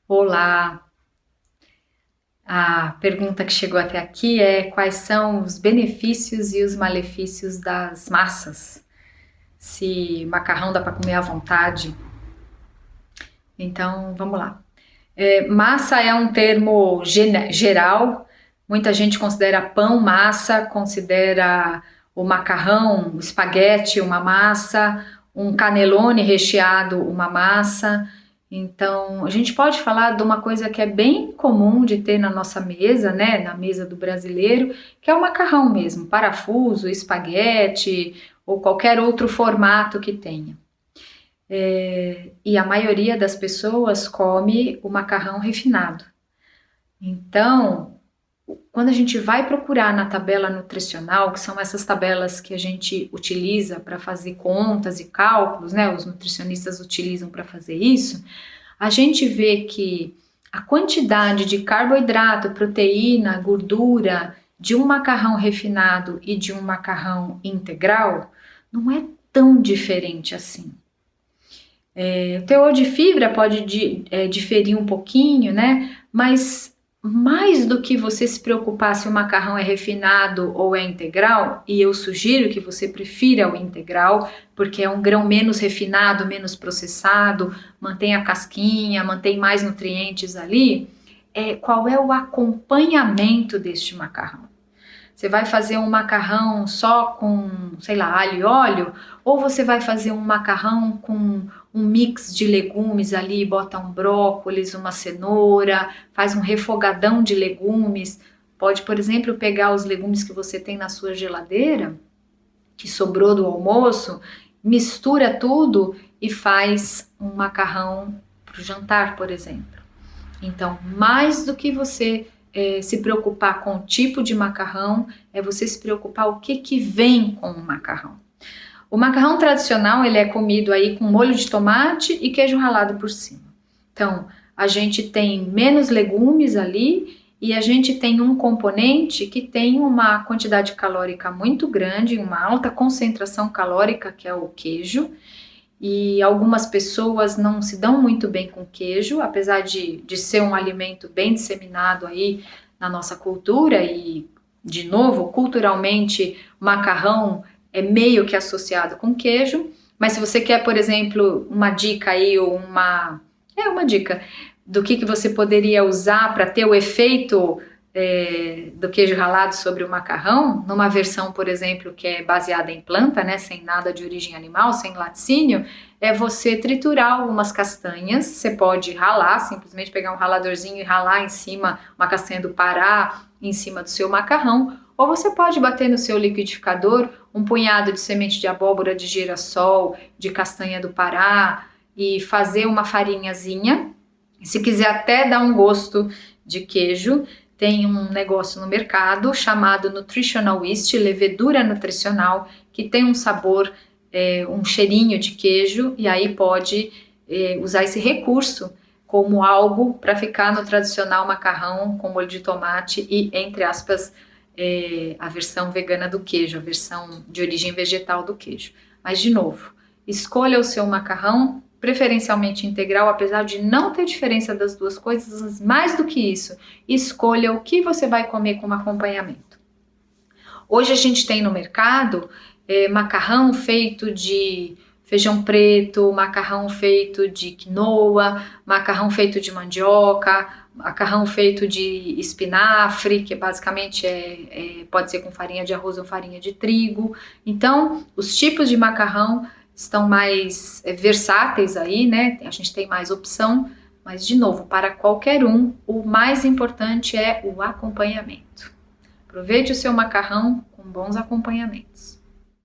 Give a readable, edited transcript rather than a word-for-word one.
Olá! A pergunta que chegou até aqui é: quais são os benefícios e os malefícios das massas? Se macarrão dá para comer à vontade? Então, vamos lá. Massa é um termo geral. Muita gente considera pão massa, considera o macarrão, o espaguete uma massa, um cannelloni recheado uma massa. Então, a gente pode falar de uma coisa que é bem comum de ter na nossa mesa, né, na mesa do brasileiro, que é o macarrão mesmo, parafuso, espaguete ou qualquer outro formato que tenha. E a maioria das pessoas come o macarrão refinado. Então, quando a gente vai procurar na tabela nutricional, que são essas tabelas que a gente utiliza para fazer contas e cálculos, né? Os nutricionistas utilizam para fazer isso, a gente vê que a quantidade de carboidrato, proteína, gordura de um macarrão refinado e de um macarrão integral não é tão diferente assim. O teor de fibra pode diferir um pouquinho, né? Mas mais do que você se preocupar se o macarrão é refinado ou é integral, e eu sugiro que você prefira o integral, porque é um grão menos refinado, menos processado, mantém a casquinha, mantém mais nutrientes ali, qual é o acompanhamento deste macarrão? Você vai fazer um macarrão só com, sei lá, alho e óleo? Ou você vai fazer um macarrão com um mix de legumes ali, bota um brócolis, uma cenoura, faz um refogadão de legumes. Pode, por exemplo, pegar os legumes que você tem na sua geladeira, que sobrou do almoço, mistura tudo e faz um macarrão para o jantar, por exemplo. Então, mais do que você se preocupar com o tipo de macarrão, é você se preocupar o que vem com o macarrão. O macarrão tradicional, ele é comido aí com molho de tomate e queijo ralado por cima. Então, a gente tem menos legumes ali e a gente tem um componente que tem uma quantidade calórica muito grande, uma alta concentração calórica, que é o queijo. E algumas pessoas não se dão muito bem com queijo, apesar de ser um alimento bem disseminado aí na nossa cultura e, de novo, culturalmente, macarrão é meio que associado com queijo. Mas se você quer, por exemplo, uma dica aí ou uma dica do que você poderia usar para ter o efeito do queijo ralado sobre o macarrão, numa versão, por exemplo, que é baseada em planta, né, sem nada de origem animal, sem laticínio, é você triturar algumas castanhas. Você pode ralar, simplesmente pegar um raladorzinho e ralar em cima uma castanha do Pará, em cima do seu macarrão, ou você pode bater no seu liquidificador um punhado de semente de abóbora, de girassol, de castanha do Pará e fazer uma farinhazinha. Se quiser até dar um gosto de queijo, tem um negócio no mercado chamado Nutritional Yeast, levedura nutricional, que tem um sabor, um cheirinho de queijo, e aí pode usar esse recurso como algo para ficar no tradicional macarrão com molho de tomate e, entre aspas, a versão vegana do queijo, a versão de origem vegetal do queijo. Mas, de novo, escolha o seu macarrão, preferencialmente integral, apesar de não ter diferença das duas coisas, mais do que isso, escolha o que você vai comer como acompanhamento. Hoje a gente tem no mercado macarrão feito de feijão preto, macarrão feito de quinoa, macarrão feito de mandioca, macarrão feito de espinafre, que basicamente pode ser com farinha de arroz ou farinha de trigo. Então, os tipos de macarrão estão mais versáteis aí, né? A gente tem mais opção, mas de novo, para qualquer um, o mais importante é o acompanhamento. Aproveite o seu macarrão com bons acompanhamentos.